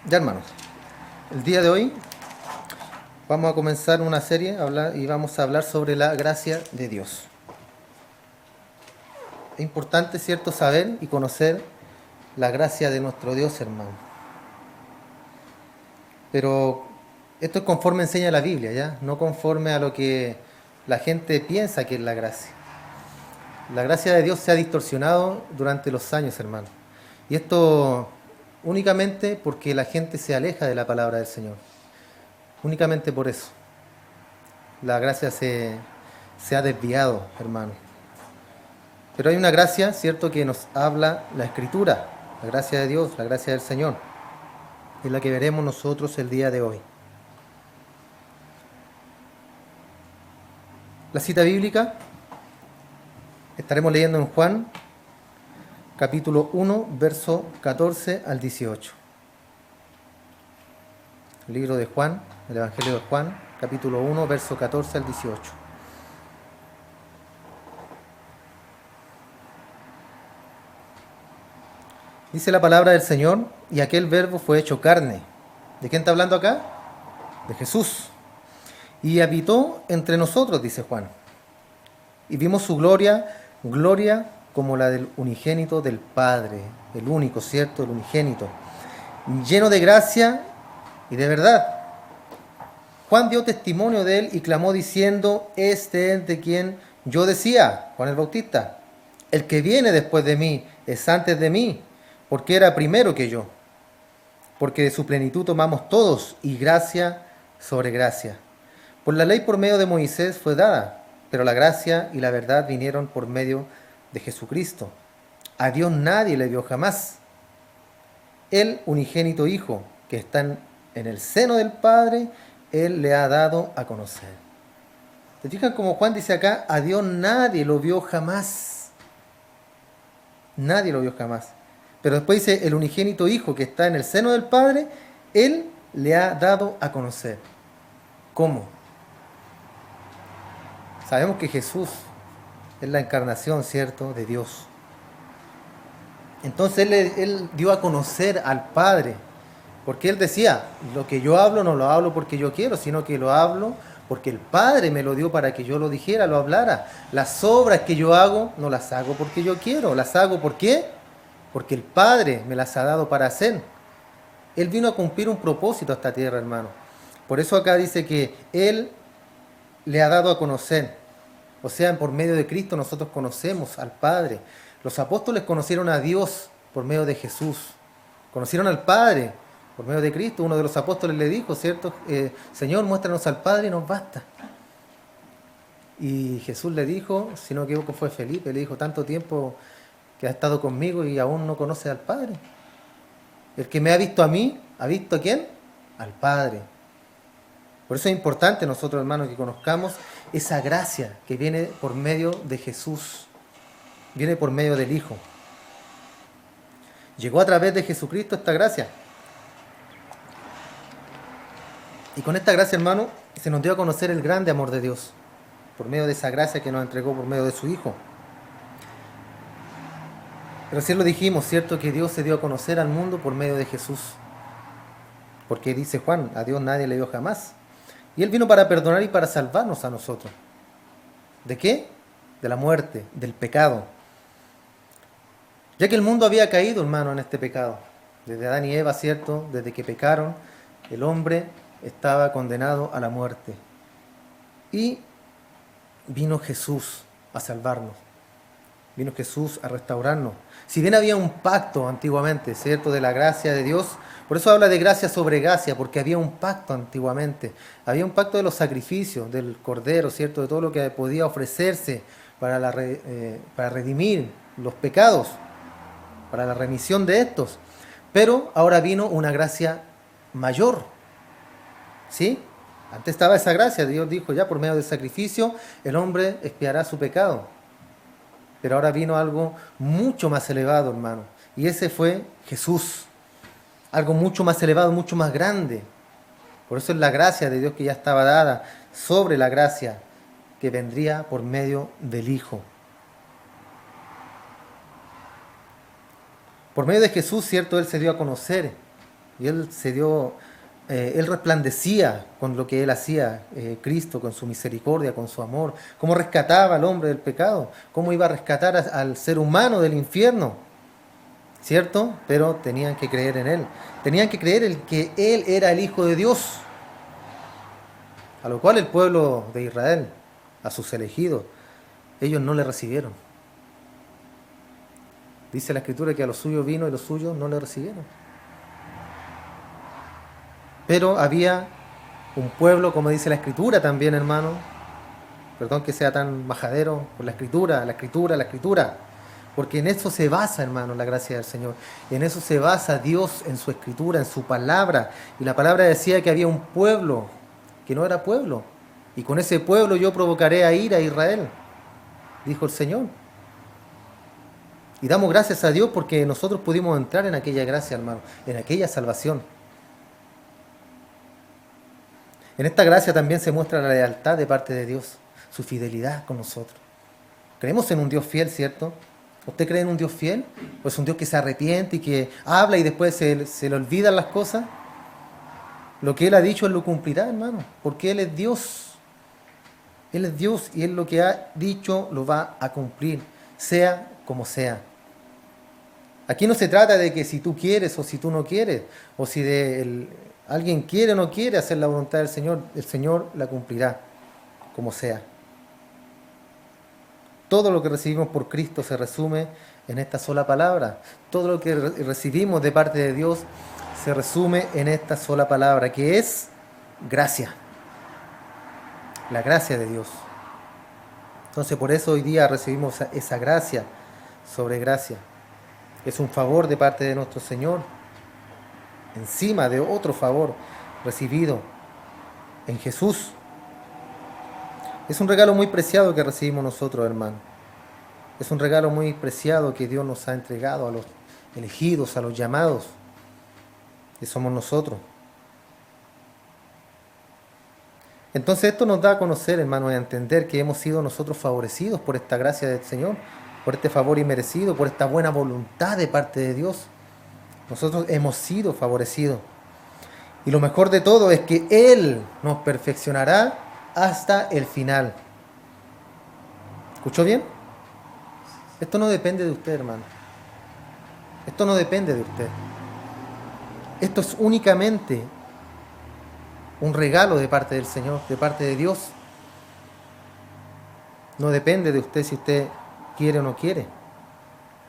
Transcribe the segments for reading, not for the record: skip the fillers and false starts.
Ya, hermanos, el día de hoy vamos a comenzar una serie y vamos a hablar sobre la gracia de Dios. Es importante, ¿cierto?, saber y conocer la gracia de nuestro Dios, hermano. Pero esto es conforme enseña la Biblia, ¿ya? No conforme a lo que la gente piensa que es la gracia. La gracia de Dios se ha distorsionado durante los años, hermano. Y esto únicamente porque la gente se aleja de la palabra del Señor. Únicamente por eso. La gracia se ha desviado, hermano. Pero hay una gracia, ¿cierto?, que nos habla la Escritura, la gracia de Dios, la gracia del Señor. Es la que veremos nosotros el día de hoy. La cita bíblica estaremos leyendo en Juan, capítulo 1, verso 14 al 18. El libro de Juan, el Evangelio de Juan, capítulo 1, verso 14 al 18. Dice la palabra del Señor, y aquel verbo fue hecho carne. ¿De quién está hablando acá? De Jesús. Y habitó entre nosotros, dice Juan. Y vimos su gloria, gloria como la del unigénito del Padre, el único, ¿cierto? El unigénito, lleno de gracia y de verdad. Juan dio testimonio de él y clamó diciendo, este es de quien yo decía, Juan el Bautista, el que viene después de mí es antes de mí, porque era primero que yo. Porque de su plenitud tomamos todos, y gracia sobre gracia. Por la ley por medio de Moisés fue dada, pero la gracia y la verdad vinieron por medio de Jesucristo. A Dios nadie le vio jamás. El unigénito Hijo, que está en el seno del Padre, Él le ha dado a conocer. ¿Te fijan como Juan dice acá? A Dios nadie lo vio jamás. Nadie lo vio jamás. Pero después dice, el unigénito Hijo que está en el seno del Padre, Él le ha dado a conocer. ¿Cómo? Sabemos que Jesús es la encarnación, ¿cierto?, de Dios. Entonces él dio a conocer al Padre, porque Él decía, lo que yo hablo no lo hablo porque yo quiero, sino que lo hablo porque el Padre me lo dio para que yo lo dijera, lo hablara. Las obras que yo hago no las hago porque yo quiero, las hago ¿por qué? Porque el Padre me las ha dado para hacer. Él vino a cumplir un propósito a esta tierra, hermano. Por eso acá dice que Él le ha dado a conocer. O sea, por medio de Cristo nosotros conocemos al Padre. Los apóstoles conocieron a Dios por medio de Jesús. Conocieron al Padre por medio de Cristo. Uno de los apóstoles le dijo, ¿cierto? Señor, muéstranos al Padre y nos basta. Y Jesús le dijo, si no me equivoco fue Felipe, le dijo, tanto tiempo que ha estado conmigo y aún no conoce al Padre. El que me ha visto a mí, ¿ha visto a quién? Al Padre. Por eso es importante nosotros, hermanos, que conozcamos esa gracia que viene por medio de Jesús, viene por medio del Hijo. Llegó a través de Jesucristo esta gracia. Y con esta gracia, hermano, se nos dio a conocer el grande amor de Dios, por medio de esa gracia que nos entregó por medio de su Hijo. Recién lo dijimos, ¿cierto?, que Dios se dio a conocer al mundo por medio de Jesús. Porque dice Juan, a Dios nadie le vio jamás. Y Él vino para perdonar y para salvarnos a nosotros. ¿De qué? De la muerte, del pecado. Ya que el mundo había caído, hermano, en este pecado. Desde Adán y Eva, ¿cierto? Desde que pecaron, el hombre estaba condenado a la muerte. Y vino Jesús a salvarnos. Vino Jesús a restaurarnos. Si bien había un pacto antiguamente, ¿cierto?, de la gracia de Dios, por eso habla de gracia sobre gracia, porque había un pacto antiguamente. Había un pacto de los sacrificios, del cordero, ¿cierto?, de todo lo que podía ofrecerse para redimir los pecados, para la remisión de estos. Pero ahora vino una gracia mayor, ¿sí? Antes estaba esa gracia, Dios dijo ya por medio del sacrificio el hombre expiará su pecado. Pero ahora vino algo mucho más elevado, hermano. Y ese fue Jesús. Algo mucho más elevado, mucho más grande. Por eso es la gracia de Dios que ya estaba dada sobre la gracia que vendría por medio del Hijo. Por medio de Jesús, cierto, Él se dio a conocer y Él resplandecía con lo que Él hacía, Cristo, con su misericordia, con su amor, cómo rescataba al hombre del pecado, cómo iba a rescatar al ser humano del infierno, ¿cierto? Pero tenían que creer en Él, tenían que creer en que Él era el Hijo de Dios, a lo cual el pueblo de Israel, a sus elegidos, ellos no le recibieron. Dice la Escritura que a los suyos vino y los suyos no le recibieron. Pero había un pueblo, como dice la Escritura también, hermano, perdón que sea tan majadero, por la Escritura, la Escritura, la Escritura, porque en eso se basa, hermano, la gracia del Señor. En eso se basa Dios, en su Escritura, en su palabra. Y la palabra decía que había un pueblo que no era pueblo. Y con ese pueblo yo provocaré a ira a Israel, dijo el Señor. Y damos gracias a Dios porque nosotros pudimos entrar en aquella gracia, hermano, en aquella salvación. En esta gracia también se muestra la lealtad de parte de Dios, su fidelidad con nosotros. Creemos en un Dios fiel, ¿cierto? ¿Usted cree en un Dios fiel? ¿O es un Dios que se arrepiente y que habla y después se le olvidan las cosas? Lo que Él ha dicho, Él lo cumplirá, hermano, porque Él es Dios. Él es Dios y Él lo que ha dicho lo va a cumplir, sea como sea. Aquí no se trata de que si tú quieres o si tú no quieres, o si alguien quiere o no quiere hacer la voluntad del Señor, el Señor la cumplirá, como sea. Todo lo que recibimos por Cristo se resume en esta sola palabra. Todo lo que recibimos de parte de Dios se resume en esta sola palabra, que es gracia. La gracia de Dios. Entonces por eso hoy día recibimos esa gracia sobre gracia. Es un favor de parte de nuestro Señor, encima de otro favor recibido en Jesús. Es un regalo muy preciado que recibimos nosotros, hermano. Es un regalo muy preciado que Dios nos ha entregado a los elegidos, a los llamados, que somos nosotros. Entonces esto nos da a conocer, hermano, y a entender que hemos sido nosotros favorecidos por esta gracia del Señor, por este favor inmerecido, por esta buena voluntad de parte de Dios. Nosotros hemos sido favorecidos. Y lo mejor de todo es que Él nos perfeccionará hasta el final. ¿Escuchó bien? Esto no depende de usted, hermano. Esto no depende de usted. Esto es únicamente un regalo de parte del Señor, de parte de Dios. No depende de usted si usted quiere o no quiere.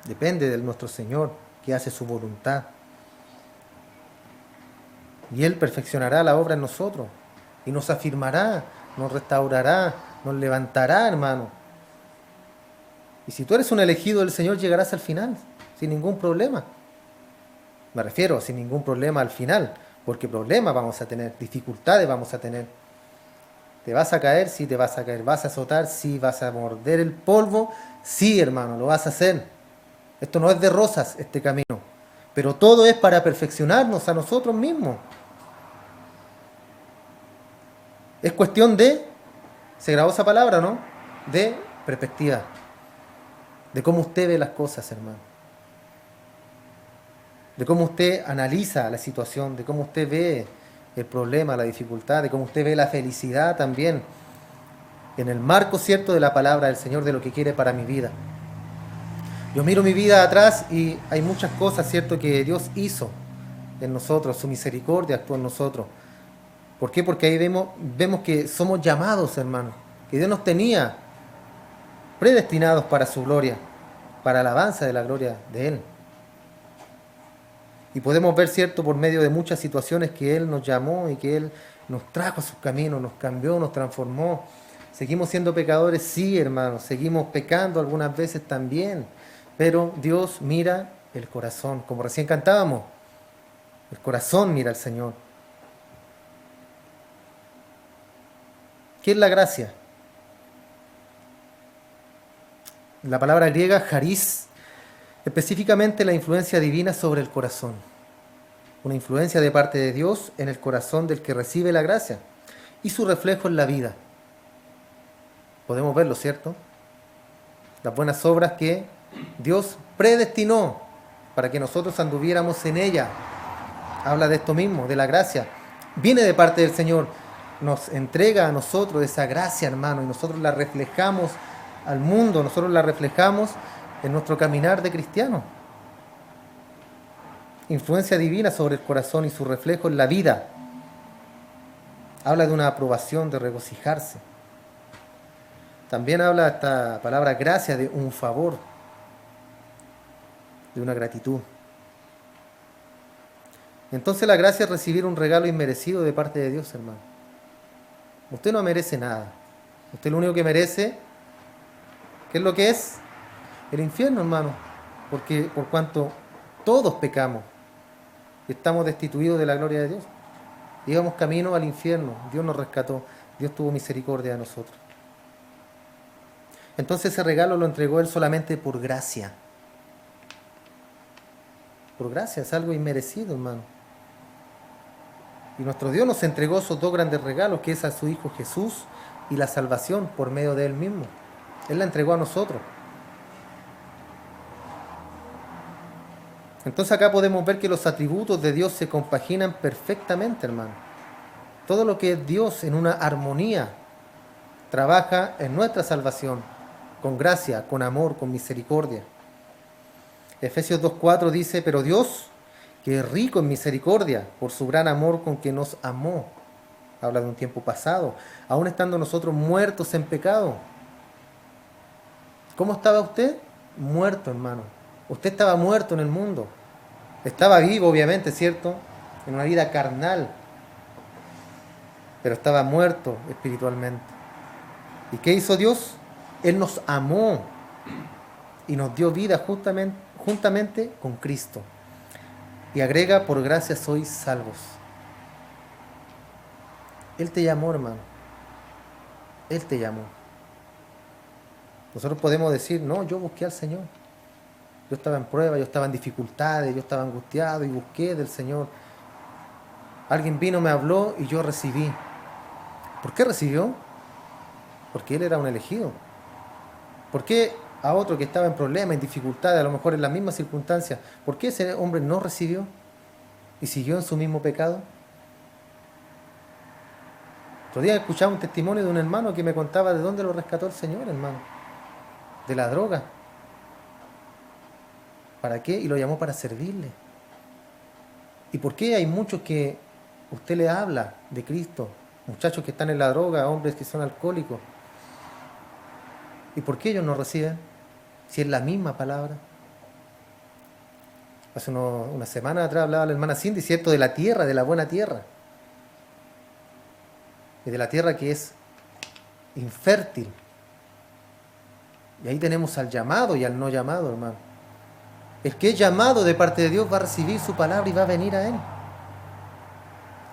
Depende de nuestro Señor, que hace su voluntad. Y Él perfeccionará la obra en nosotros. Y nos afirmará, nos restaurará, nos levantará, hermano. Y si tú eres un elegido del Señor, llegarás al final, sin ningún problema. Me refiero, sin ningún problema al final, porque problemas vamos a tener, dificultades vamos a tener. ¿Te vas a caer? Sí, te vas a caer. ¿Vas a azotar? Sí. ¿Vas a morder el polvo? Sí, hermano, lo vas a hacer. Esto no es de rosas, este camino. Pero todo es para perfeccionarnos a nosotros mismos. Es cuestión de, se grabó esa palabra, ¿no? De perspectiva. De cómo usted ve las cosas, hermano. De cómo usted analiza la situación, de cómo usted ve el problema, la dificultad, de cómo usted ve la felicidad también, en el marco cierto de la palabra del Señor, de lo que quiere para mi vida. Yo miro mi vida atrás y hay muchas cosas, cierto, que Dios hizo en nosotros, su misericordia actuó en nosotros. ¿Por qué? Porque ahí vemos que somos llamados, hermano, que Dios nos tenía predestinados para su gloria, para la alabanza de la gloria de Él. Y podemos ver, cierto, por medio de muchas situaciones que Él nos llamó y que Él nos trajo a sus caminos, nos cambió, nos transformó. Seguimos siendo pecadores, sí, hermanos, seguimos pecando algunas veces también, pero Dios mira el corazón, como recién cantábamos, el corazón mira al Señor. ¿Qué es la gracia? La palabra griega, charis, específicamente la influencia divina sobre el corazón. Una influencia de parte de Dios en el corazón del que recibe la gracia y su reflejo en la vida. Podemos verlo, ¿cierto? Las buenas obras que Dios predestinó para que nosotros anduviéramos en ella. Habla de esto mismo, de la gracia. Viene de parte del Señor, nos entrega a nosotros esa gracia, hermano, y nosotros la reflejamos al mundo, nosotros la reflejamos en nuestro caminar de cristiano. Influencia divina sobre el corazón y su reflejo en la vida. Habla de una aprobación, de regocijarse. También habla esta palabra gracia de un favor, de una gratitud. Entonces la gracia es recibir un regalo inmerecido de parte de Dios, hermano. Usted no merece nada. Usted lo único que merece, ¿qué es lo que es? El infierno, hermano. Porque por cuanto todos pecamos, estamos destituidos de la gloria de Dios. Íbamos camino al infierno. Dios nos rescató. Dios tuvo misericordia de nosotros. Entonces ese regalo lo entregó Él solamente por gracia. Por gracia, es algo inmerecido, hermano. Y nuestro Dios nos entregó esos dos grandes regalos, que es a su Hijo Jesús y la salvación por medio de Él mismo. Él la entregó a nosotros. Entonces acá podemos ver que los atributos de Dios se compaginan perfectamente, hermano. Todo lo que es Dios en una armonía trabaja en nuestra salvación, con gracia, con amor, con misericordia. Efesios 2:4 dice, pero Dios, que es rico en misericordia, por su gran amor con que nos amó. Habla de un tiempo pasado, aún estando nosotros muertos en pecado. ¿Cómo estaba usted? Muerto, hermano. Usted estaba muerto en el mundo. Estaba vivo, obviamente, ¿cierto? En una vida carnal. Pero estaba muerto espiritualmente. ¿Y qué hizo Dios? Él nos amó y nos dio vida juntamente con Cristo. Y agrega, por gracia sois salvos. Él te llamó, hermano. Él te llamó. Nosotros podemos decir, no, yo busqué al Señor. Yo estaba en prueba, yo estaba en dificultades, yo estaba angustiado y busqué del Señor. Alguien vino, me habló y yo recibí. ¿Por qué recibió? Porque él era un elegido. ¿Por qué a otro que estaba en problemas, en dificultades, a lo mejor en las mismas circunstancias, por qué ese hombre no recibió y siguió en su mismo pecado? Otro día escuchaba un testimonio de un hermano que me contaba de dónde lo rescató el Señor, hermano. De la droga. ¿Para qué? Y lo llamó para servirle. ¿Y por qué hay muchos que usted le habla de Cristo? Muchachos que están en la droga, hombres que son alcohólicos. ¿Y por qué ellos no reciben? Si es la misma palabra. Hace una semana atrás hablaba la hermana Cindy, ¿cierto? De la tierra, de la buena tierra. Y de la tierra que es infértil. Y ahí tenemos al llamado y al no llamado, hermano. El que es llamado de parte de Dios va a recibir su palabra y va a venir a Él.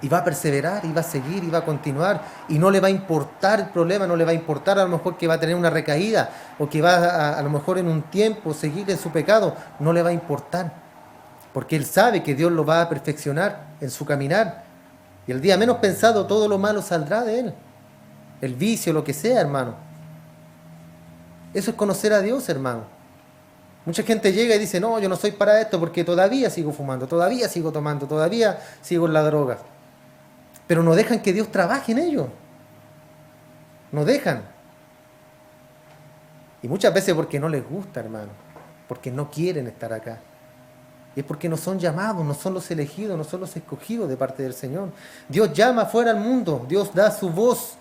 Y va a perseverar, y va a seguir, y va a continuar. Y no le va a importar el problema, no le va a importar a lo mejor que va a tener una recaída, o que va a lo mejor en un tiempo seguir en su pecado. No le va a importar. Porque Él sabe que Dios lo va a perfeccionar en su caminar. Y el día menos pensado todo lo malo saldrá de Él. El vicio, lo que sea, hermano. Eso es conocer a Dios, hermano. Mucha gente llega y dice, no, yo no soy para esto porque todavía sigo fumando, todavía sigo tomando, todavía sigo en la droga. Pero no dejan que Dios trabaje en ello. No dejan. Y muchas veces porque no les gusta, hermano. Porque no quieren estar acá. Y es porque no son llamados, no son los elegidos, no son los escogidos de parte del Señor. Dios llama fuera al mundo, Dios da su voz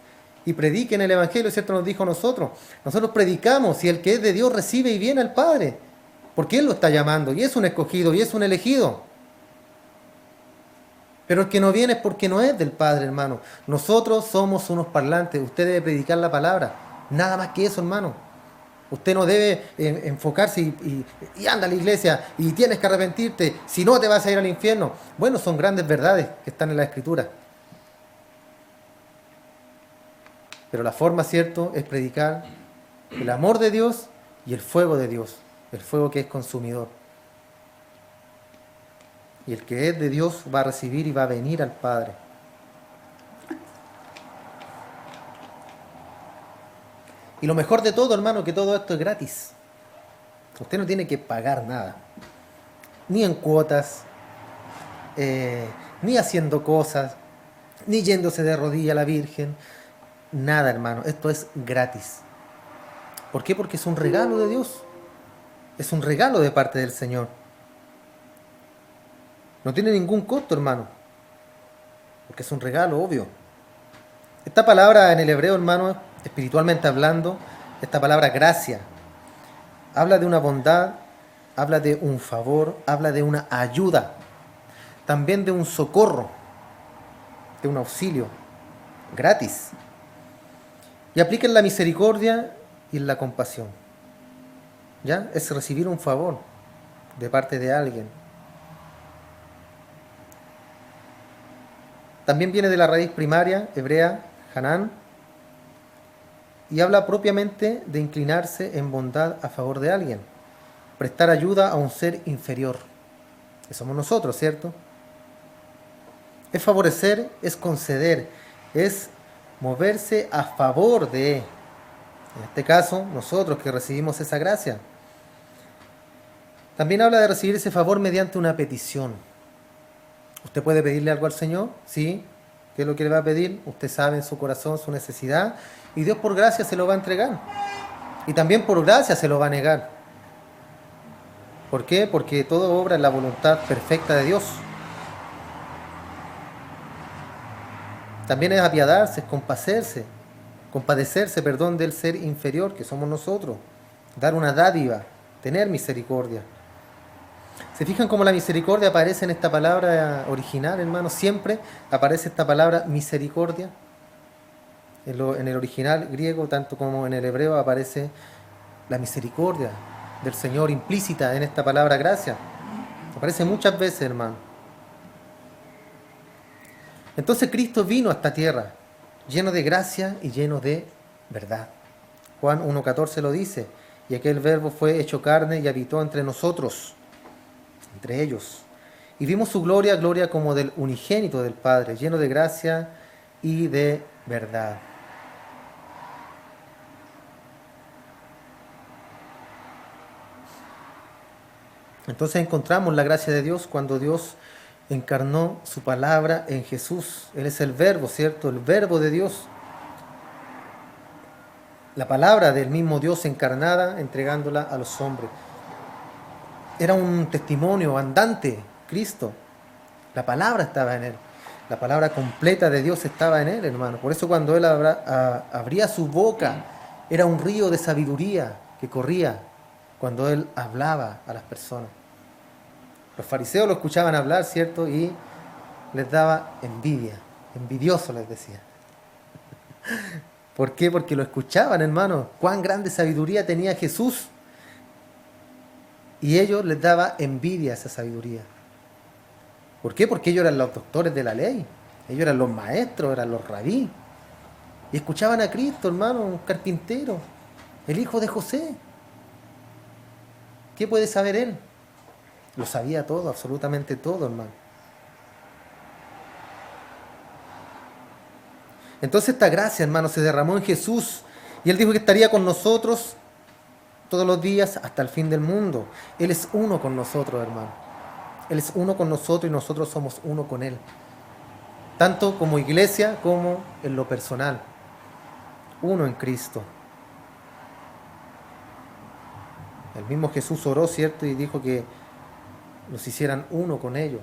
y prediquen el Evangelio, ¿cierto? Nos dijo a nosotros. Nosotros predicamos y el que es de Dios recibe y viene al Padre. Porque Él lo está llamando y es un escogido y es un elegido. Pero el que no viene es porque no es del Padre, hermano. Nosotros somos unos parlantes. Usted debe predicar la palabra. Nada más que eso, hermano. Usted no debe enfocarse y anda a la iglesia y tienes que arrepentirte. Si no, te vas a ir al infierno. Bueno, son grandes verdades que están en la Escritura. Pero la forma, ¿cierto?, es predicar el amor de Dios y el fuego de Dios. El fuego que es consumidor. Y el que es de Dios va a recibir y va a venir al Padre. Y lo mejor de todo, hermano, que todo esto es gratis. Usted no tiene que pagar nada. ni en cuotas, ni haciendo cosas, ni yéndose de rodilla a la Virgen. Nada, hermano. Esto es gratis. ¿Por qué? Porque es un regalo de Dios. Es un regalo de parte del Señor. No tiene ningún costo, hermano. Porque es un regalo, obvio. Esta palabra en el hebreo, hermano, espiritualmente hablando, esta palabra gracia, habla de una bondad, habla de un favor, habla de una ayuda, también de un socorro, de un auxilio, gratis. Y aplica en la misericordia y en la compasión. ¿Ya? Es recibir un favor de parte de alguien. También viene de la raíz primaria hebrea, Hanán, y habla propiamente de inclinarse en bondad a favor de alguien, prestar ayuda a un ser inferior, que somos nosotros, ¿cierto? Es favorecer, es conceder, es moverse a favor de, en este caso, nosotros que recibimos esa gracia. También habla de recibir ese favor mediante una petición. Usted puede pedirle algo al Señor, ¿sí? ¿Qué es lo que le va a pedir? Usted sabe en su corazón su necesidad y Dios por gracia se lo va a entregar. Y también por gracia se lo va a negar. ¿Por qué? Porque todo obra en la voluntad perfecta de Dios. También es apiadarse, es compadecerse, perdón, del ser inferior que somos nosotros. Dar una dádiva, tener misericordia. ¿Se fijan cómo la misericordia aparece en esta palabra original, hermano? Siempre aparece esta palabra misericordia. En el original griego, tanto como en el hebreo, aparece la misericordia del Señor implícita en esta palabra gracia. Aparece muchas veces, hermano. Entonces Cristo vino a esta tierra, lleno de gracia y lleno de verdad. Juan 1.14 lo dice, y aquel verbo fue hecho carne y habitó entre nosotros, entre ellos. Y vimos su gloria, gloria como del unigénito del Padre, lleno de gracia y de verdad. Entonces encontramos la gracia de Dios cuando Dios encarnó su palabra en Jesús. Él es el verbo, ¿cierto? El verbo de Dios. La palabra del mismo Dios encarnada, entregándola a los hombres. Era un testimonio andante, Cristo. La palabra estaba en él. La palabra completa de Dios estaba en él, hermano. Por eso cuando él abría su boca, era un río de sabiduría que corría cuando él hablaba a las personas. Los fariseos lo escuchaban hablar, ¿cierto? Y les daba envidia. Envidioso les decía. ¿Por qué? Porque lo escuchaban, hermano. Cuán grande sabiduría tenía Jesús. Y ellos les daba envidia a esa sabiduría. ¿Por qué? Porque ellos eran los doctores de la ley. Ellos eran los maestros, eran los rabí. Y escuchaban a Cristo, hermano, un carpintero, el hijo de José. ¿Qué puede saber él? Lo sabía todo, absolutamente todo, hermano. Entonces esta gracia, hermano, se derramó en Jesús. Y Él dijo que estaría con nosotros todos los días hasta el fin del mundo. Él es uno con nosotros, hermano. Él es uno con nosotros y nosotros somos uno con Él. Tanto como iglesia como en lo personal. Uno en Cristo. El mismo Jesús oró, ¿cierto? Y dijo que los hicieran uno con ellos,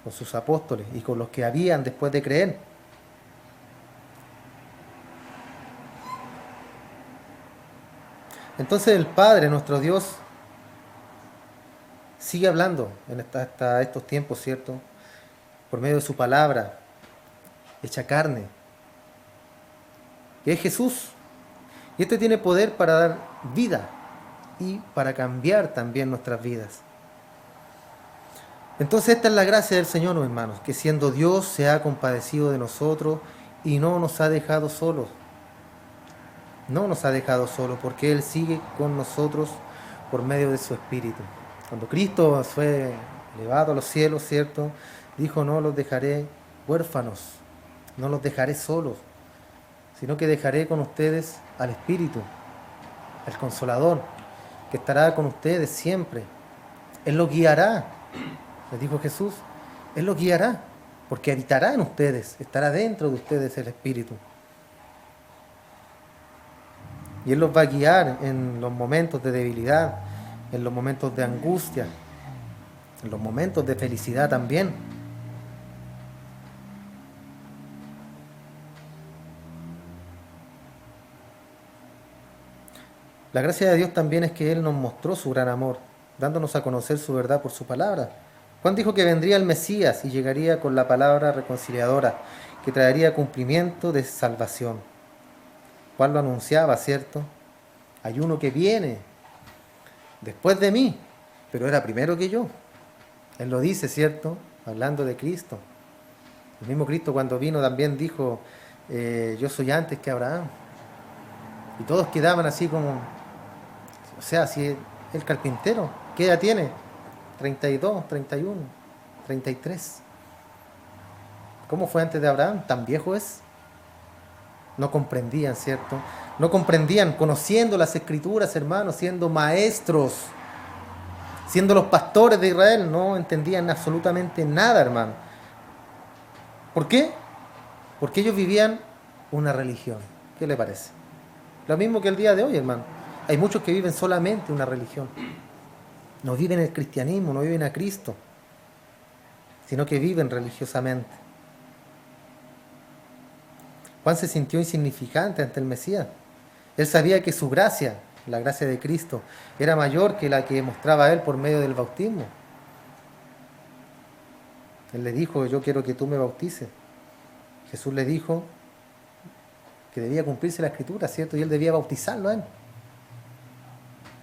con sus apóstoles y con los que habían después de creer. Entonces el Padre, nuestro Dios, sigue hablando hasta estos tiempos, ¿cierto? Por medio de su palabra, hecha carne, que es Jesús. Y este tiene poder para dar vida y para cambiar también nuestras vidas. Entonces esta es la gracia del Señor, hermanos, que siendo Dios se ha compadecido de nosotros y no nos ha dejado solos. No nos ha dejado solos porque Él sigue con nosotros por medio de su Espíritu. Cuando Cristo fue elevado a los cielos, ¿cierto? Dijo, no los dejaré huérfanos, no los dejaré solos, sino que dejaré con ustedes al Espíritu, el Consolador, que estará con ustedes siempre. Él los guiará. les dijo Jesús, Él los guiará, porque habitará en ustedes, estará dentro de ustedes el Espíritu. Y Él los va a guiar en los momentos de debilidad, en los momentos de angustia, en los momentos de felicidad también. La gracia de Dios también es que Él nos mostró su gran amor, dándonos a conocer su verdad por su palabra. Juan dijo que vendría el Mesías y llegaría con la palabra reconciliadora, que traería cumplimiento de salvación. Juan lo anunciaba, ¿cierto? Hay uno que viene después de mí, pero era primero que yo. Él lo dice, ¿cierto? Hablando de Cristo. El mismo Cristo cuando vino también dijo, yo soy antes que Abraham. Y todos quedaban así como, o sea, si el carpintero, ¿qué edad tiene? 32, 31, 33. ¿Cómo fue antes de Abraham? ¿Tan viejo es? No comprendían, ¿cierto? No comprendían, conociendo las escrituras, hermanos, siendo maestros, siendo los pastores de Israel, no entendían absolutamente nada, hermano. ¿Por qué? Porque ellos vivían una religión. ¿Qué le parece? Lo mismo que el día de hoy, hermano. Hay muchos que viven solamente una religión. No viven el cristianismo, no viven a Cristo, sino que viven religiosamente. Juan se sintió insignificante ante el Mesías. Él sabía que su gracia, la gracia de Cristo, era mayor que la que mostraba él por medio del bautismo. Él le dijo, yo quiero que tú me bautices. Jesús le dijo que debía cumplirse la Escritura, ¿cierto? Y él debía bautizarlo a él.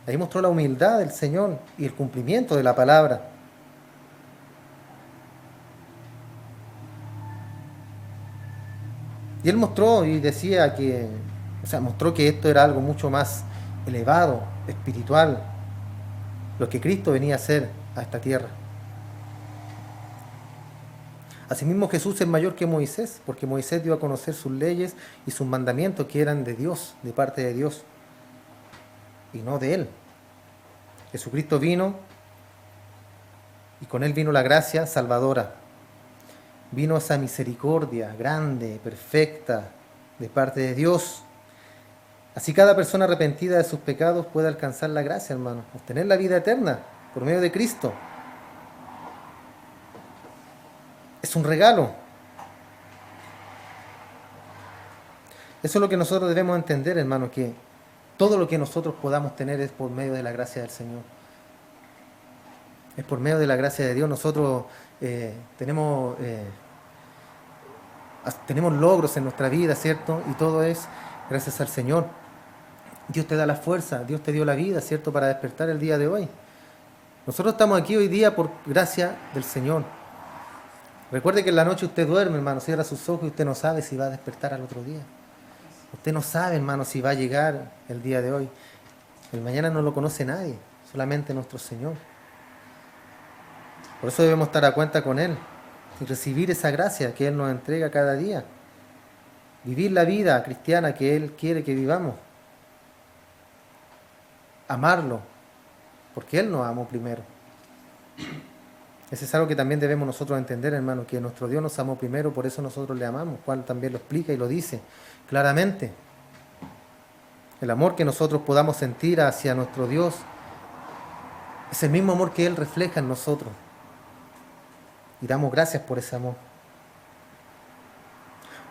Ahí mostró la humildad del Señor y el cumplimiento de la palabra. Y él mostró y decía que, mostró que esto era algo mucho más elevado, espiritual, lo que Cristo venía a hacer a esta tierra. Asimismo Jesús es mayor que Moisés, porque Moisés dio a conocer sus leyes y sus mandamientos que eran de Dios, de parte de Dios, y no de él. Jesucristo vino y con él vino la gracia salvadora. Vino esa misericordia grande, perfecta, de parte de Dios. Así cada persona arrepentida de sus pecados puede alcanzar la gracia, hermano, obtener la vida eterna por medio de Cristo. Es un regalo. Eso es lo que nosotros debemos entender, hermano, que todo lo que nosotros podamos tener es por medio de la gracia del Señor. Es por medio de la gracia de Dios. Nosotros tenemos logros en nuestra vida, ¿cierto? Y todo es gracias al Señor. Dios te da la fuerza, Dios te dio la vida, ¿cierto? Para despertar el día de hoy. Nosotros estamos aquí hoy día por gracia del Señor. Recuerde que en la noche usted duerme, hermano, cierra sus ojos y usted no sabe si va a despertar al otro día. Usted no sabe, hermano, si va a llegar el día de hoy. El mañana no lo conoce nadie, solamente nuestro Señor. Por eso debemos estar a cuenta con Él y recibir esa gracia que Él nos entrega cada día. Vivir la vida cristiana que Él quiere que vivamos. Amarlo, porque Él nos amó primero. Eso es algo que también debemos nosotros entender, hermano, que nuestro Dios nos amó primero, por eso nosotros le amamos. Juan también lo explica y lo dice claramente. El amor que nosotros podamos sentir hacia nuestro Dios es el mismo amor que Él refleja en nosotros. Y damos gracias por ese amor.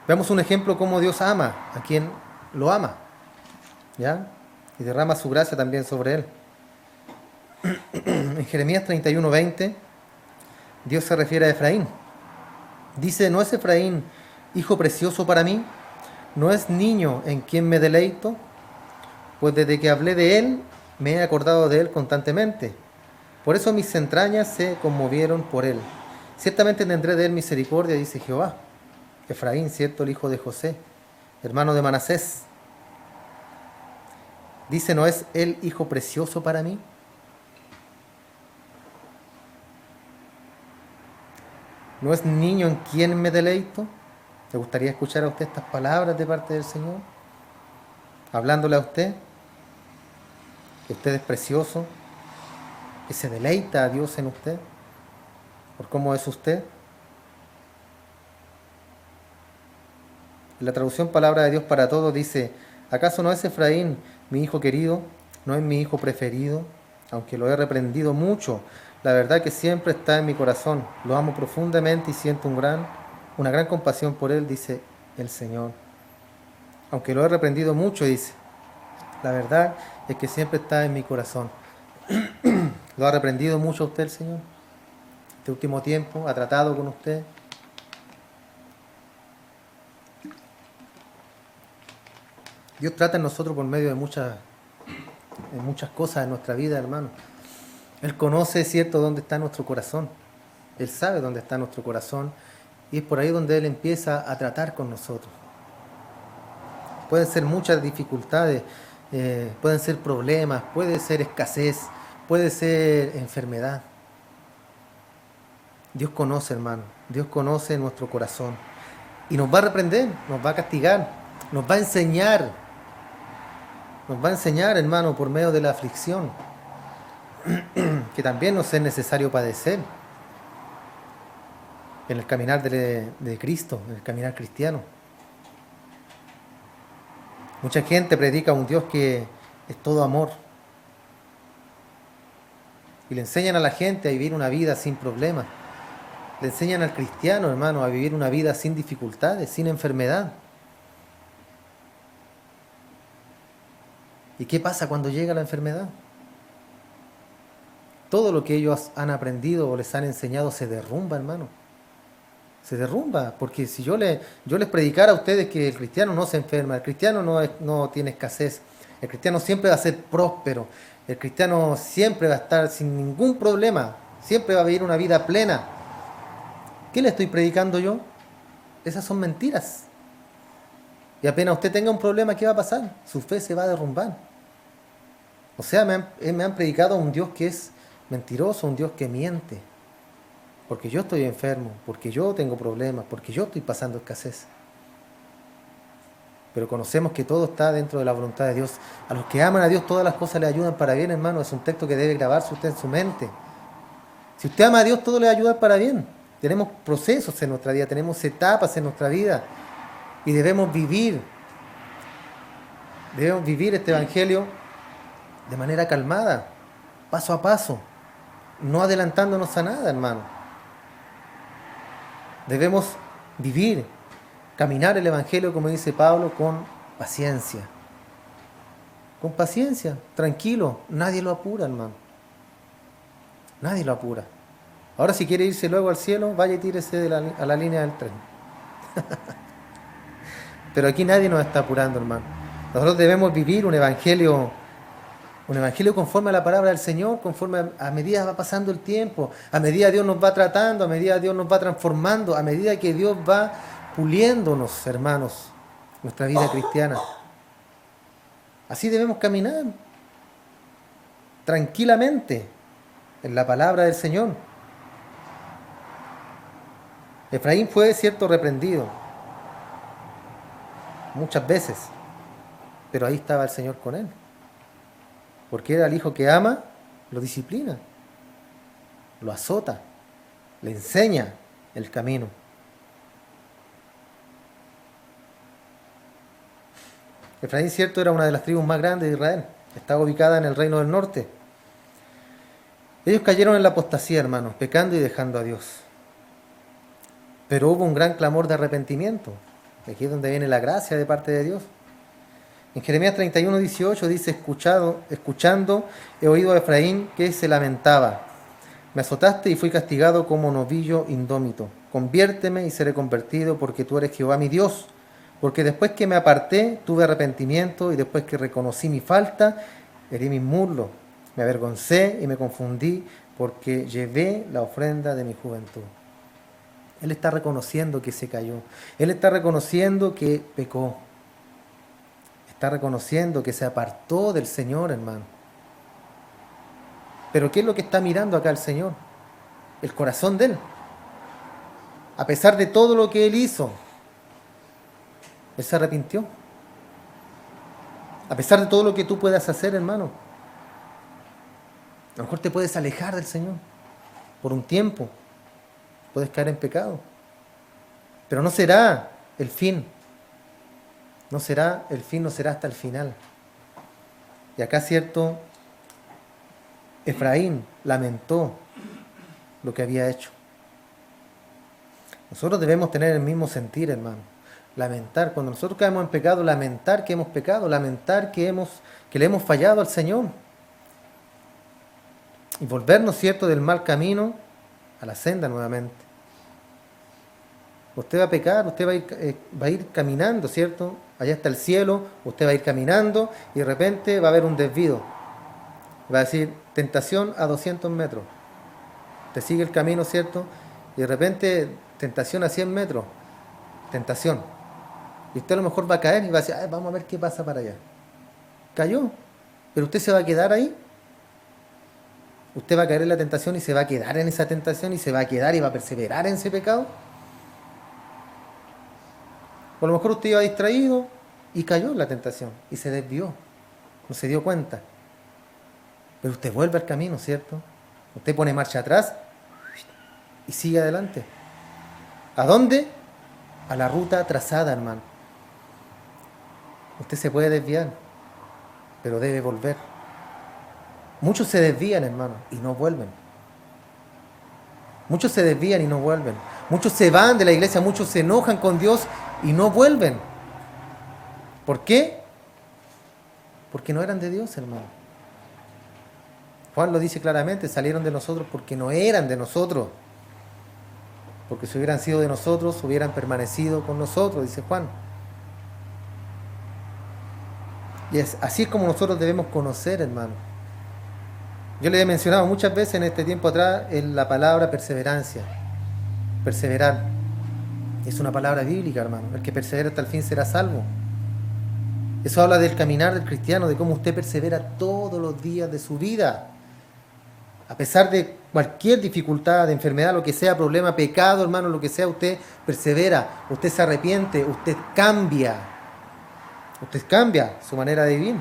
Veamos un ejemplo cómo Dios ama a quien lo ama, ¿ya? Y derrama su gracia también sobre él. En Jeremías 31:20, Dios se refiere a Efraín. Dice, ¿no es Efraín hijo precioso para mí? ¿No es niño en quien me deleito? Pues desde que hablé de él, me he acordado de él constantemente. Por eso mis entrañas se conmovieron por él. Ciertamente tendré de él misericordia, dice Jehová. Efraín, ¿cierto? El hijo de José, hermano de Manasés. Dice, ¿no es él hijo precioso para mí? ¿No es niño en quien me deleito? ¿Le gustaría escuchar a usted estas palabras de parte del Señor? Hablándole a usted, que usted es precioso, que se deleita a Dios en usted. por cómo es usted. En la traducción Palabra de Dios para Todos dice: ¿acaso no es Efraín mi hijo querido? ¿No es mi hijo preferido? Aunque lo he reprendido mucho, la verdad que siempre está en mi corazón. Lo amo profundamente y siento una gran compasión por él, dice el Señor. Aunque lo he reprendido mucho, dice, la verdad es que siempre está en mi corazón. ¿Lo ha reprendido mucho a usted el Señor? Este último tiempo, ¿ha tratado con usted? Dios trata en nosotros por medio de muchas cosas en nuestra vida, hermano. Él conoce, ¿cierto?, dónde está nuestro corazón. Él sabe dónde está nuestro corazón y es por ahí donde Él empieza a tratar con nosotros. Pueden ser muchas dificultades, pueden ser problemas, puede ser escasez, puede ser enfermedad. Dios conoce, hermano. Dios conoce nuestro corazón. Y nos va a reprender, nos va a castigar, nos va a enseñar. Nos va a enseñar, hermano, por medio de la aflicción, que también nos es necesario padecer en el caminar de Cristo, en el caminar cristiano. Mucha gente predica un Dios que es todo amor. Y le enseñan a la gente a vivir una vida sin problemas. Le enseñan al cristiano, hermano, a vivir una vida sin dificultades, sin enfermedad. ¿Y qué pasa cuando llega la enfermedad? Todo lo que ellos han aprendido o les han enseñado se derrumba, hermano. Se derrumba, porque si yo les predicara a ustedes que el cristiano no se enferma, el cristiano no tiene escasez, el cristiano siempre va a ser próspero, el cristiano siempre va a estar sin ningún problema, siempre va a vivir una vida plena. ¿Qué le estoy predicando yo? Esas son mentiras. Y apenas usted tenga un problema, ¿qué va a pasar? Su fe se va a derrumbar. O sea, me han predicado a un Dios que es mentiroso, un Dios que miente. Porque yo estoy enfermo, porque yo tengo problemas, porque yo estoy pasando escasez. Pero conocemos que todo está dentro de la voluntad de Dios. A los que aman a Dios todas las cosas les ayudan para bien, hermano. Es un texto que debe grabarse usted en su mente. Si usted ama a Dios, todo le va a ayudar para bien. Tenemos procesos en nuestra vida, tenemos etapas en nuestra vida. Y debemos vivir este evangelio de manera calmada, paso a paso, no adelantándonos a nada, hermano. Debemos vivir, caminar el evangelio, como dice Pablo, con paciencia. Con paciencia, tranquilo, nadie lo apura, hermano. Nadie lo apura. Ahora, si quiere irse luego al cielo, vaya y tírese a la línea del tren. Pero aquí nadie nos está apurando, hermano. Nosotros debemos vivir un evangelio conforme a la palabra del Señor, conforme a medida va pasando el tiempo, a medida Dios nos va tratando, a medida Dios nos va transformando, a medida que Dios va puliéndonos, hermanos, nuestra vida cristiana. Así debemos caminar, tranquilamente, en la palabra del Señor. Efraín fue, cierto, reprendido muchas veces, pero ahí estaba el Señor con él. Porque era el hijo que ama, lo disciplina, lo azota, le enseña el camino. Efraín, cierto, era una de las tribus más grandes de Israel. Estaba ubicada en el reino del norte. Ellos cayeron en la apostasía, hermanos, pecando y dejando a Dios. Pero hubo un gran clamor de arrepentimiento. Aquí es donde viene la gracia de parte de Dios. En Jeremías 31:18 dice: escuchando, he oído a Efraín que se lamentaba. Me azotaste y fui castigado como novillo indómito. Conviérteme y seré convertido, porque tú eres Jehová mi Dios. Porque después que me aparté, tuve arrepentimiento, y después que reconocí mi falta, herí mis muslos. Me avergoncé y me confundí, porque llevé la ofrenda de mi juventud. Él está reconociendo que se cayó. Él está reconociendo que pecó. Está reconociendo que se apartó del Señor, hermano. Pero ¿qué es lo que está mirando acá el Señor? El corazón de Él. A pesar de todo lo que Él hizo, Él se arrepintió. A pesar de todo lo que tú puedas hacer, hermano. A lo mejor te puedes alejar del Señor por un tiempo. puedes caer en pecado. Pero no será el fin. No será el fin, no será hasta el final. Y acá, cierto, Efraín lamentó lo que había hecho. Nosotros debemos tener el mismo sentir, hermano. Lamentar, cuando nosotros caemos en pecado, lamentar que hemos pecado, lamentar que le hemos fallado al Señor. Y volvernos, cierto, del mal camino a la senda nuevamente. Usted va a pecar, usted va a ir caminando, ¿cierto? Allá está el cielo, usted va a ir caminando y de repente va a haber un desvío. Va a decir, tentación a 200 metros. Te sigue el camino, ¿cierto? Y de repente, tentación a 100 metros. Tentación. Y usted a lo mejor va a caer y va a decir, vamos a ver qué pasa para allá. Cayó. Pero usted se va a quedar ahí. Usted va a caer en la tentación y se va a quedar en esa tentación y se va a quedar y va a perseverar en ese pecado. O a lo mejor usted iba distraído y cayó en la tentación y se desvió. No se dio cuenta. Pero usted vuelve al camino, ¿cierto? Usted pone marcha atrás y sigue adelante. ¿A dónde? A la ruta trazada, hermano. Usted se puede desviar, pero debe volver. Muchos se desvían, hermano, y no vuelven. Muchos se desvían y no vuelven. Muchos se van de la iglesia, muchos se enojan con Dios y no vuelven. ¿Por qué? Porque no eran de Dios, hermano. Juan lo dice claramente, salieron de nosotros porque no eran de nosotros. Porque si hubieran sido de nosotros, hubieran permanecido con nosotros, dice Juan. Y así es como nosotros debemos conocer, hermano. Yo le he mencionado muchas veces en este tiempo atrás la palabra perseverancia. Perseverar. Es una palabra bíblica, hermano. El que persevera hasta el fin será salvo. Eso habla del caminar del cristiano, de cómo usted persevera todos los días de su vida. A pesar de cualquier dificultad, de enfermedad, lo que sea, problema, pecado, hermano, lo que sea, usted persevera, usted se arrepiente, usted cambia su manera de vivir.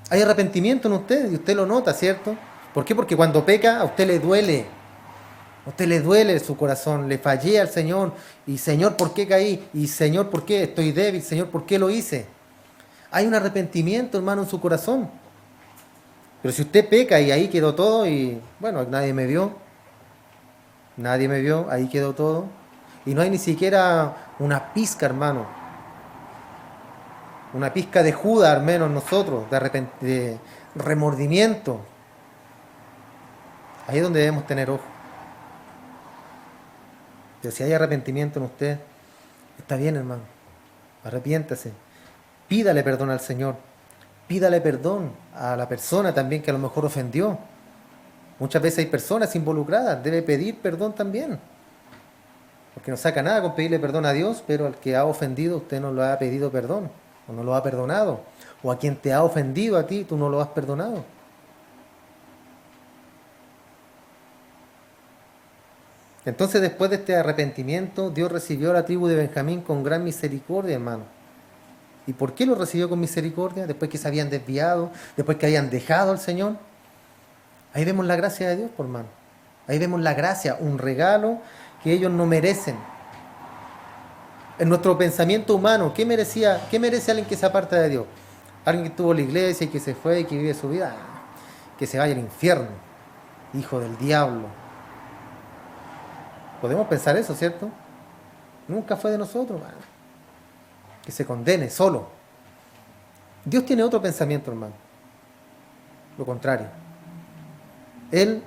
Hay arrepentimiento en usted y usted lo nota, ¿cierto? ¿Por qué? Porque cuando peca a usted le duele. A usted le duele su corazón, le fallé al Señor. Y Señor, ¿por qué caí? Y Señor, ¿por qué estoy débil? Señor, ¿por qué lo hice? Hay un arrepentimiento, hermano, en su corazón. Pero si usted peca y ahí quedó todo y, bueno, nadie me vio, ahí quedó todo. Y no hay ni siquiera una pizca, hermano. Una pizca de Judas, al menos nosotros, de remordimiento. Ahí es donde debemos tener ojo. Pero si hay arrepentimiento en usted, está bien, hermano. Arrepiéntase. Pídale perdón al Señor. Pídale perdón a la persona también que a lo mejor ofendió. Muchas veces hay personas involucradas. Debe pedir perdón también. Porque no saca nada con pedirle perdón a Dios, pero al que ha ofendido usted no lo ha pedido perdón. O no lo ha perdonado. O a quien te ha ofendido a ti, tú no lo has perdonado. Entonces, después de este arrepentimiento, Dios recibió a la tribu de Benjamín con gran misericordia, hermano. ¿Y por qué lo recibió con misericordia? Después que se habían desviado, después que habían dejado al Señor. Ahí vemos la gracia de Dios, por hermano. Ahí vemos la gracia, un regalo que ellos no merecen. En nuestro pensamiento humano, ¿qué merece alguien que se aparta de Dios? Alguien que estuvo en la iglesia y que se fue y que vive su vida, que se vaya al infierno, hijo del diablo. Podemos pensar eso, ¿cierto? Nunca fue de nosotros, hermano. Que se condene solo. Dios tiene otro pensamiento, hermano. Lo contrario. Él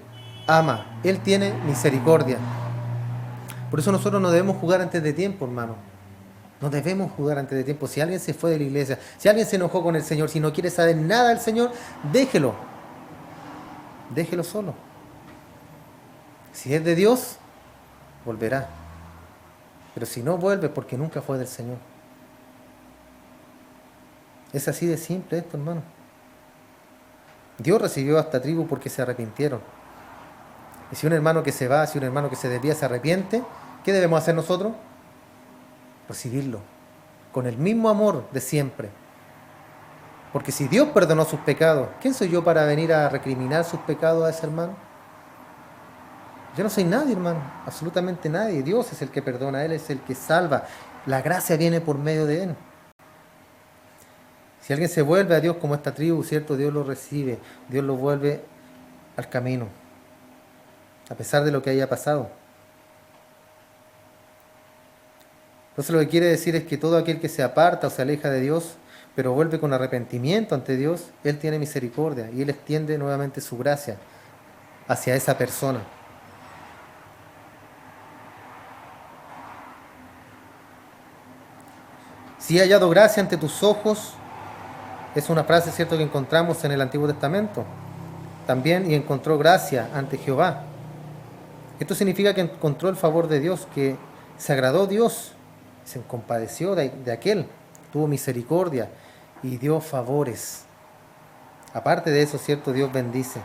ama, Él tiene misericordia. Por eso nosotros no debemos jugar antes de tiempo, hermano. No debemos jugar antes de tiempo. Si alguien se fue de la iglesia, si alguien se enojó con el Señor, si no quiere saber nada del Señor, déjelo. Déjelo solo. Si es de Dios, volverá. Pero si no vuelve, porque nunca fue del Señor. Es así de simple esto, hermano. Dios recibió a esta tribu porque se arrepintieron. Y si un hermano que se va, si un hermano que se desvía se arrepiente, ¿qué debemos hacer nosotros? Recibirlo. Con el mismo amor de siempre. Porque si Dios perdonó sus pecados, ¿quién soy yo para venir a recriminar sus pecados a ese hermano? Yo no soy nadie, hermano, absolutamente nadie. Dios es el que perdona, Él es el que salva. La gracia viene por medio de Él. Si alguien se vuelve a Dios como esta tribu, ¿cierto? Dios lo recibe, Dios lo vuelve al camino, a pesar de lo que haya pasado. Entonces lo que quiere decir es que todo aquel que se aparta o se aleja de Dios, pero vuelve con arrepentimiento ante Dios, Él tiene misericordia y Él extiende nuevamente su gracia hacia esa persona. Si he hallado gracia ante tus ojos, es una frase, ¿cierto?, que encontramos en el Antiguo Testamento. También, y encontró gracia ante Jehová. Esto significa que encontró el favor de Dios, que se agradó Dios, se compadeció de aquel, tuvo misericordia y dio favores. Aparte de eso, ¿cierto?, Dios bendice.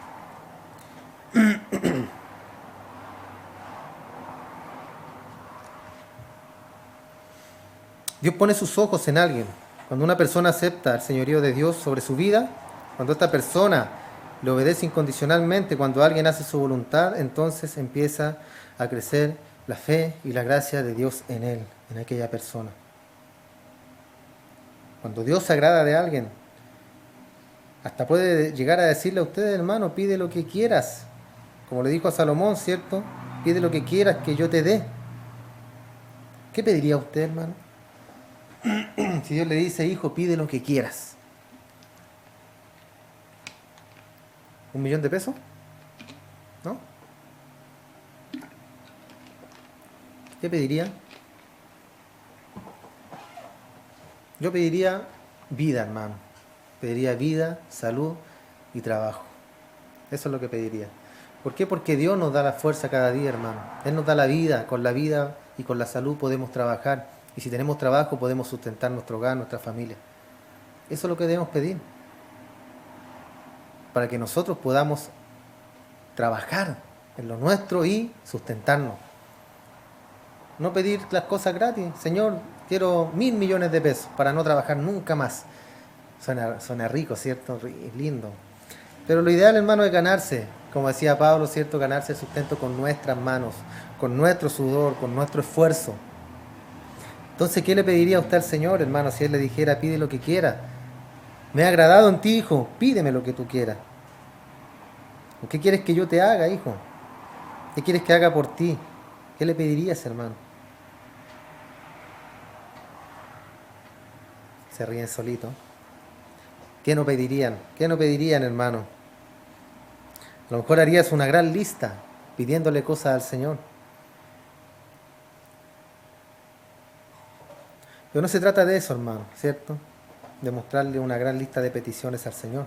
Dios pone sus ojos en alguien. Cuando una persona acepta el señorío de Dios sobre su vida, cuando esta persona le obedece incondicionalmente, cuando alguien hace su voluntad, entonces empieza a crecer la fe y la gracia de Dios en él, en aquella persona. Cuando Dios se agrada de alguien, hasta puede llegar a decirle a ustedes, hermano, pide lo que quieras. Como le dijo a Salomón, ¿cierto? Pide lo que quieras que yo te dé. ¿Qué pediría usted, hermano? Si Dios le dice, hijo, pide lo que quieras. ¿1.000.000 de pesos? ¿No? ¿Qué pediría? Yo pediría vida, hermano. Pediría vida, salud y trabajo. Eso es lo que pediría. ¿Por qué? Porque Dios nos da la fuerza cada día, hermano. Él nos da la vida. Con la vida y con la salud podemos trabajar. Y si tenemos trabajo podemos sustentar nuestro hogar, nuestra familia. Eso es lo que debemos pedir. Para que nosotros podamos trabajar en lo nuestro y sustentarnos. No pedir las cosas gratis. Señor, quiero 1.000.000.000 de pesos para no trabajar nunca más. Suena rico, ¿cierto? Lindo. Pero lo ideal, hermano, es ganarse, como decía Pablo, ¿cierto? Ganarse el sustento con nuestras manos, con nuestro sudor, con nuestro esfuerzo. Entonces, ¿qué le pediría a usted al Señor, hermano, si Él le dijera, pide lo que quiera? Me ha agradado en ti, hijo, pídeme lo que tú quieras. ¿Qué quieres que yo te haga, hijo? ¿Qué quieres que haga por ti? ¿Qué le pedirías, hermano? Se ríen solito. ¿Qué no pedirían? ¿Qué no pedirían, hermano? A lo mejor harías una gran lista pidiéndole cosas al Señor. Pero no se trata de eso, hermano, ¿cierto? De mostrarle una gran lista de peticiones al Señor.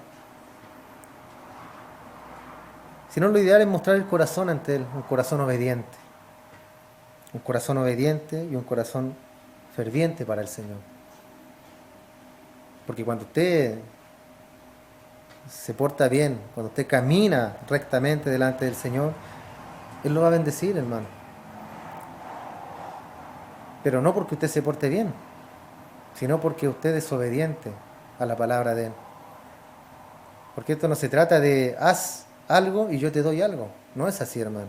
Sino lo ideal es mostrar el corazón ante Él, un corazón obediente. Un corazón obediente y un corazón ferviente para el Señor. Porque cuando usted se porta bien, cuando usted camina rectamente delante del Señor, Él lo va a bendecir, hermano. Pero no porque usted se porte bien, sino porque usted es obediente a la palabra de Él. Porque esto no se trata de haz algo y yo te doy algo. No es así, hermano.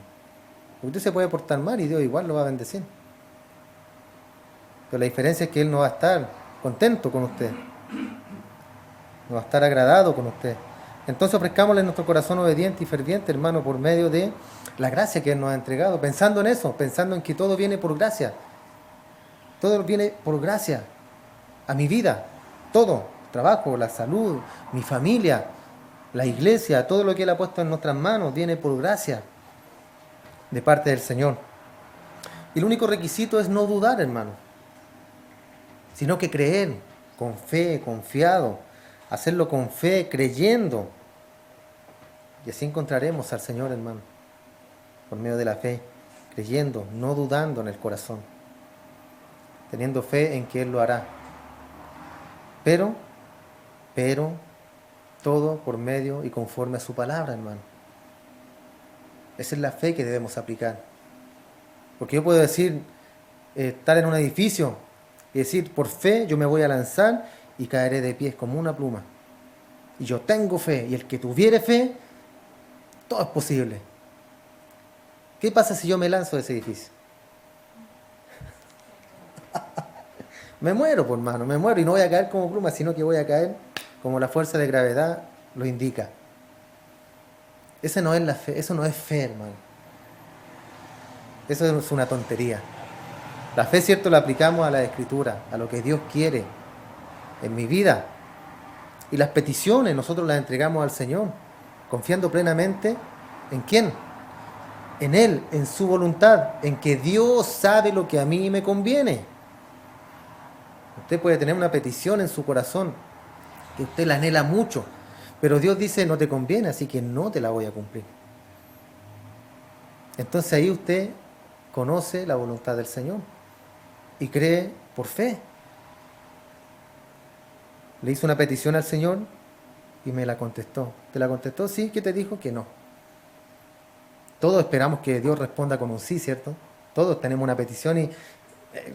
Usted se puede portar mal y Dios igual lo va a bendecir. Pero la diferencia es que Él no va a estar contento con usted. No va a estar agradado con usted. Entonces ofrezcámosle nuestro corazón obediente y ferviente, hermano, por medio de la gracia que Él nos ha entregado. Pensando en eso, pensando en que todo viene por gracia. Todo viene por gracia. A mi vida, todo. El trabajo, la salud, mi familia, la iglesia, todo lo que Él ha puesto en nuestras manos viene por gracia de parte del Señor. Y el único requisito es no dudar, hermano, sino que creer con fe, confiado, hacerlo con fe, creyendo. Y así encontraremos al Señor, hermano, por medio de la fe, creyendo, no dudando en el corazón, teniendo fe en que Él lo hará. Pero, todo por medio y conforme a su palabra, hermano. Esa es la fe que debemos aplicar. Porque yo puedo decir, estar en un edificio y decir, por fe yo me voy a lanzar y caeré de pies como una pluma. Y yo tengo fe, y el que tuviere fe, todo es posible. ¿Qué pasa si yo me lanzo de ese edificio? Me muero, por hermano, me muero y no voy a caer como pluma, sino que voy a caer como la fuerza de gravedad lo indica. Esa no es la fe, eso no es fe, hermano. Eso es una tontería. La fe, cierto, la aplicamos a la Escritura, a lo que Dios quiere en mi vida. Y las peticiones nosotros las entregamos al Señor, confiando plenamente ¿en quién? En Él, en su voluntad, en que Dios sabe lo que a mí me conviene. Usted puede tener una petición en su corazón, que usted la anhela mucho, pero Dios dice no te conviene, así que no te la voy a cumplir. Entonces ahí usted conoce la voluntad del Señor y cree por fe. Le hizo una petición al Señor y me la contestó. ¿Te la contestó? Sí. ¿Qué te dijo? Que no. Todos esperamos que Dios responda con un sí, ¿cierto? Todos tenemos una petición y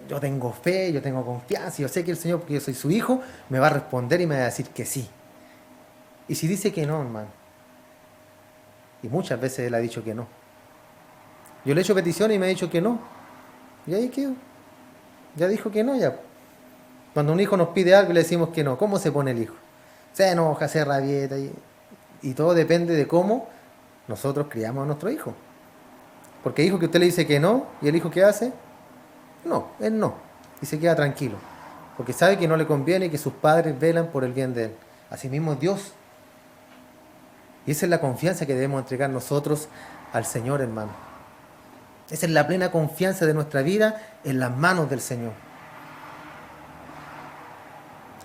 yo tengo fe, yo tengo confianza, yo sé que el Señor, porque yo soy su hijo, me va a responder y me va a decir que sí. Y si dice que no, hermano, y muchas veces Él ha dicho que no. Yo le he hecho peticiones y me ha dicho que no. Y ahí quedó. Ya dijo que no, ya. Cuando un hijo nos pide algo y le decimos que no, ¿cómo se pone el hijo? Se enoja, se rabieta y todo depende de cómo nosotros criamos a nuestro hijo. Porque hay hijo que usted le dice que no, y el hijo ¿qué hace? No, él no. Y se queda tranquilo. Porque sabe que no le conviene y que sus padres velan por el bien de él. Asimismo Dios. Y esa es la confianza que debemos entregar nosotros al Señor, hermano. Esa es la plena confianza de nuestra vida en las manos del Señor.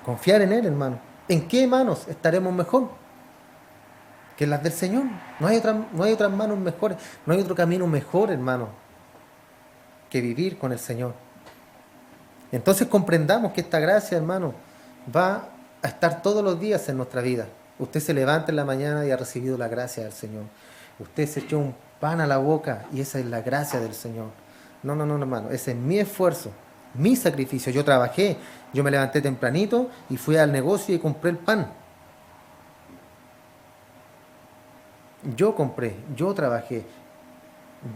Confiar en Él, hermano. ¿En qué manos estaremos mejor que las del Señor? No hay otras manos mejores. No hay otro camino mejor, hermano, que vivir con el Señor. Entonces comprendamos que esta gracia, hermano, va a estar todos los días en nuestra vida. Usted se levanta en la mañana y ha recibido la gracia del Señor. Usted se echó un pan a la boca y esa es la gracia del Señor. No, hermano, ese es mi esfuerzo, mi sacrificio. Yo trabajé, yo me levanté tempranito y fui al negocio y compré el pan. Yo compré, yo trabajé,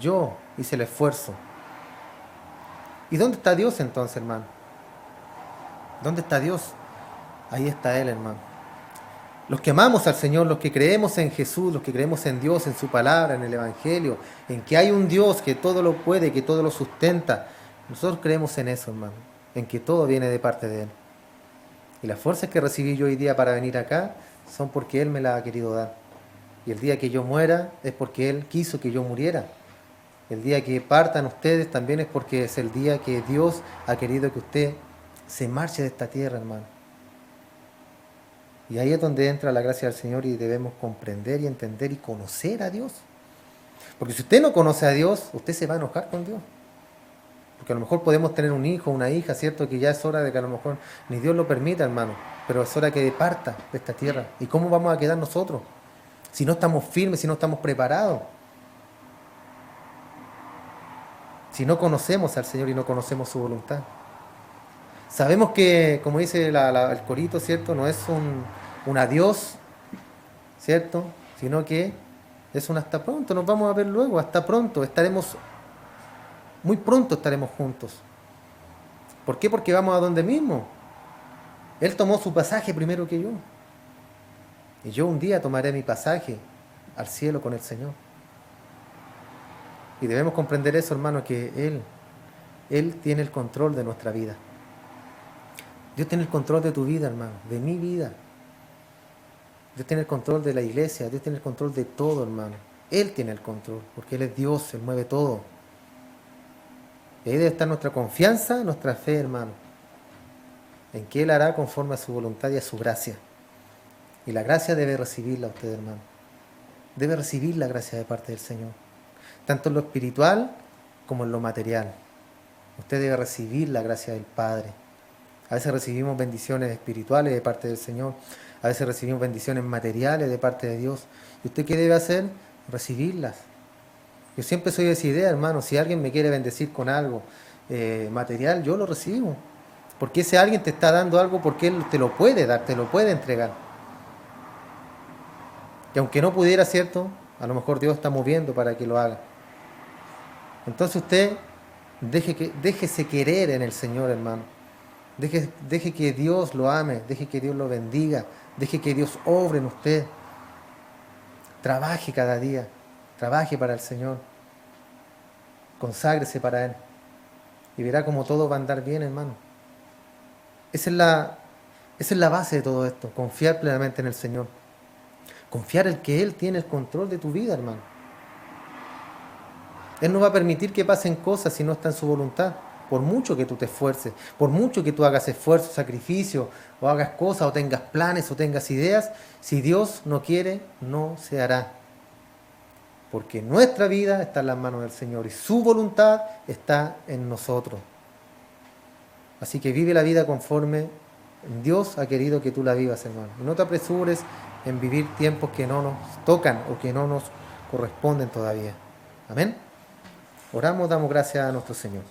yo hice el esfuerzo. ¿Y dónde está Dios entonces, hermano? ¿Dónde está Dios? Ahí está Él, hermano. Los que amamos al Señor, los que creemos en Jesús, los que creemos en Dios, en su palabra, en el Evangelio, en que hay un Dios que todo lo puede, que todo lo sustenta, nosotros creemos en eso, hermano, en que todo viene de parte de Él. Y las fuerzas que recibí yo hoy día para venir acá son porque Él me las ha querido dar. Y el día que yo muera es porque Él quiso que yo muriera. El día que partan ustedes también es porque es el día que Dios ha querido que usted se marche de esta tierra, hermano. Y ahí es donde entra la gracia del Señor y debemos comprender y entender y conocer a Dios. Porque si usted no conoce a Dios, usted se va a enojar con Dios. Porque a lo mejor podemos tener un hijo, una hija, ¿cierto? Que ya es hora de que a lo mejor ni Dios lo permita, hermano. Pero es hora que parta de esta tierra. ¿Y cómo vamos a quedar nosotros? Si no estamos firmes, si no estamos preparados. Si no conocemos al Señor y no conocemos su voluntad. Sabemos que, como dice el corito, ¿cierto? No es un adiós, ¿cierto? Sino que es un hasta pronto, nos vamos a ver luego, hasta pronto, muy pronto estaremos juntos. ¿Por qué? Porque vamos a donde mismo. Él tomó su pasaje primero que yo. Y yo un día tomaré mi pasaje al cielo con el Señor. Y debemos comprender eso, hermano, que Él tiene el control de nuestra vida. Dios tiene el control de tu vida, hermano, de mi vida. Dios tiene el control de la iglesia, Dios tiene el control de todo, hermano. Él tiene el control, porque Él es Dios, Él mueve todo. Y ahí debe estar nuestra confianza, nuestra fe, hermano, en que Él hará conforme a su voluntad y a su gracia. Y la gracia debe recibirla usted, hermano. Debe recibir la gracia de parte del Señor, tanto en lo espiritual como en lo material. Usted debe recibir la gracia del Padre. A veces recibimos bendiciones espirituales de parte del Señor. A veces recibimos bendiciones materiales de parte de Dios. ¿Y usted qué debe hacer? Recibirlas. Yo siempre soy de esa idea, hermano. Si alguien me quiere bendecir con algo material, yo lo recibo. Porque ese alguien te está dando algo porque Él te lo puede dar, te lo puede entregar. Y aunque no pudiera, ¿cierto? A lo mejor Dios está moviendo para que lo haga. Entonces usted déjese querer en el Señor, hermano. Deje que Dios lo ame, deje que Dios lo bendiga, deje que Dios obre en usted. Trabaje cada día, trabaje para el Señor. Conságrese para Él. Y verá cómo todo va a andar bien, hermano. Esa es la base de todo esto, confiar plenamente en el Señor. Confiar en que Él tiene el control de tu vida, hermano. Él no va a permitir que pasen cosas si no está en su voluntad. Por mucho que tú te esfuerces, por mucho que tú hagas esfuerzo, sacrificio, o hagas cosas, o tengas planes, o tengas ideas, si Dios no quiere, no se hará. Porque nuestra vida está en las manos del Señor y su voluntad está en nosotros. Así que vive la vida conforme Dios ha querido que tú la vivas, hermano. Y no te apresures en vivir tiempos que no nos tocan o que no nos corresponden todavía. Amén. Oramos, damos gracias a nuestro Señor.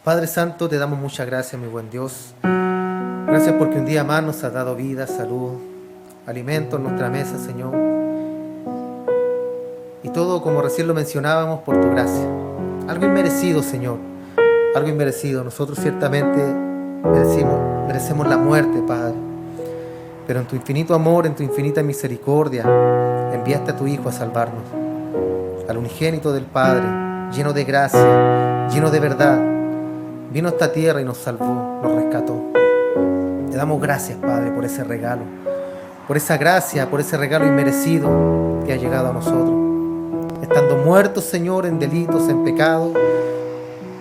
Padre Santo, te damos muchas gracias, mi buen Dios. Gracias porque un día más nos has dado vida, salud, alimento en nuestra mesa, Señor. Y todo, como recién lo mencionábamos, por tu gracia. Algo inmerecido, Señor. Algo inmerecido. Nosotros ciertamente merecemos la muerte, Padre. Pero en tu infinito amor, en tu infinita misericordia, enviaste a tu Hijo a salvarnos. Al unigénito del Padre, lleno de gracia, lleno de verdad. Vino a esta tierra y nos salvó, nos rescató. Te damos gracias, Padre, por ese regalo. Por esa gracia, por ese regalo inmerecido que ha llegado a nosotros. Estando muertos, Señor, en delitos, en pecado,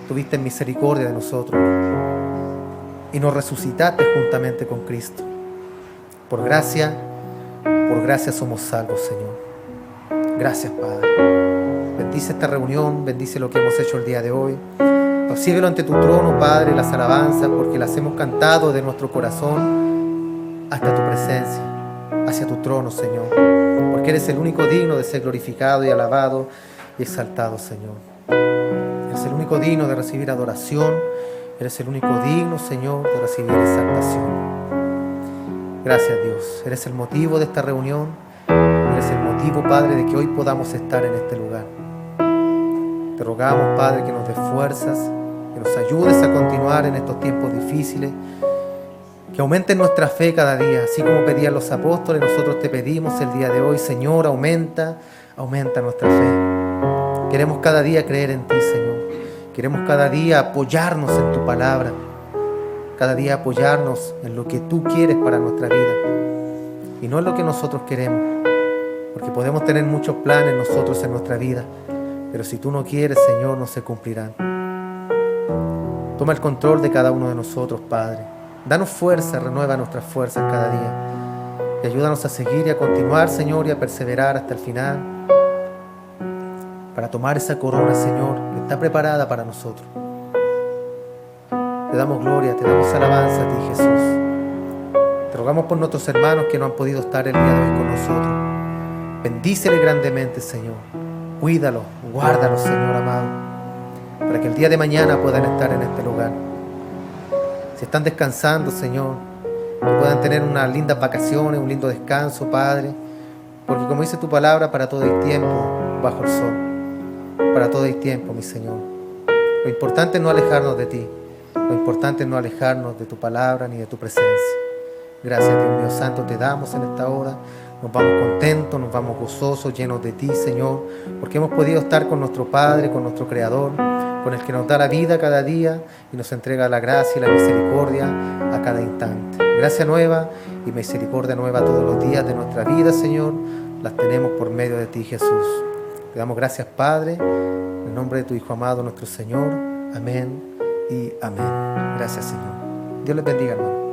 tuviste misericordia de nosotros y nos resucitaste juntamente con Cristo. Por gracia somos salvos, Señor. Gracias, Padre. Bendice esta reunión, bendice lo que hemos hecho el día de hoy. Recíbelo ante tu trono, Padre, las alabanzas, porque las hemos cantado de nuestro corazón hasta tu presencia, hacia tu trono, Señor. Porque eres el único digno de ser glorificado y alabado y exaltado, Señor. Eres el único digno de recibir adoración. Eres el único digno, Señor, de recibir exaltación. Gracias, Dios. Eres el motivo de esta reunión. Eres el motivo, Padre, de que hoy podamos estar en este lugar. Te rogamos, Padre, que nos des fuerzas, que nos ayudes a continuar en estos tiempos difíciles, que aumenten nuestra fe cada día, así como pedían los apóstoles. Nosotros te pedimos el día de hoy, Señor, aumenta nuestra fe. Queremos cada día creer en ti, Señor. Queremos cada día apoyarnos en tu palabra, cada día apoyarnos en lo que tú quieres para nuestra vida y no en lo que nosotros queremos, porque podemos tener muchos planes nosotros en nuestra vida, pero si tú no quieres, Señor, no se cumplirán. Toma el control de cada uno de nosotros, Padre. Danos fuerza, renueva nuestras fuerzas cada día. Y ayúdanos a seguir y a continuar, Señor, y a perseverar hasta el final, para tomar esa corona, Señor, que está preparada para nosotros. Te damos gloria, te damos alabanza a ti, Jesús. Te rogamos por nuestros hermanos que no han podido estar el día de hoy con nosotros. Bendícele grandemente, Señor. Cuídalo, guárdalo, Señor amado, para que el día de mañana puedan estar en este lugar. Si están descansando, Señor, que puedan tener unas lindas vacaciones, un lindo descanso, Padre, porque como dice tu palabra, para todo hay tiempo bajo el sol. Para todo hay tiempo, mi Señor. Lo importante es no alejarnos de ti. Lo importante es no alejarnos de tu palabra ni de tu presencia. Gracias, Dios mío santo, te damos en esta hora. Nos vamos contentos, nos vamos gozosos, llenos de ti, Señor, porque hemos podido estar con nuestro Padre, con nuestro Creador, con el que nos da la vida cada día y nos entrega la gracia y la misericordia a cada instante. Gracia nueva y misericordia nueva todos los días de nuestra vida, Señor, las tenemos por medio de ti, Jesús. Te damos gracias, Padre, en el nombre de tu Hijo amado, nuestro Señor. Amén y amén. Gracias, Señor. Dios les bendiga, hermano.